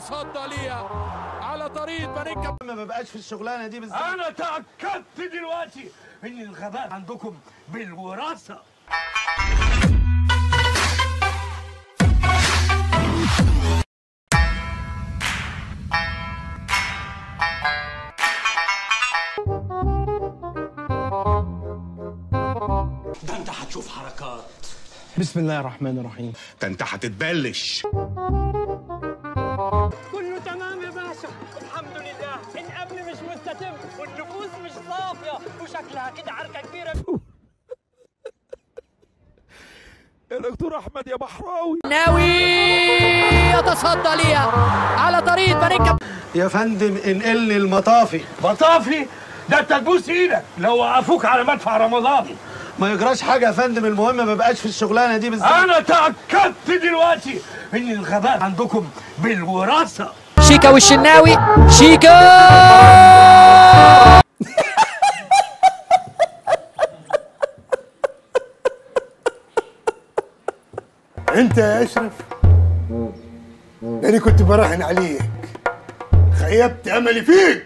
يتصدى ليها على طريق بانينكا. ما ببقاش في الشغلانه دي بالذات. انا تاكدت دلوقتي ان الغباء عندكم بالوراثه. ده انت هتشوف حركات. بسم الله الرحمن الرحيم. ده انت هتتبلش. كله تمام يا باشا، الحمد لله. الامن مش مستتب والنفوس مش صافيه وشكلها كده عركه كبيره. يا دكتور احمد يا بحراوي ناوي يتصدى ليها على طريق بانينكا. يا فندم انقلني المطافي. مطافي؟ ده انت تبوس ايدك لو وقفوك على مدفع رمضان. ما يجراش حاجه يا فندم، المهم ما ببقاش في الشغلانه دي بالذات. انا تاكدت دلوقتي ان الغباء عندكم بالوراثه. شيكا والشناوي. شيكا انت يا اشرف، يعني كنت براهن عليك، خيبت املي فيك.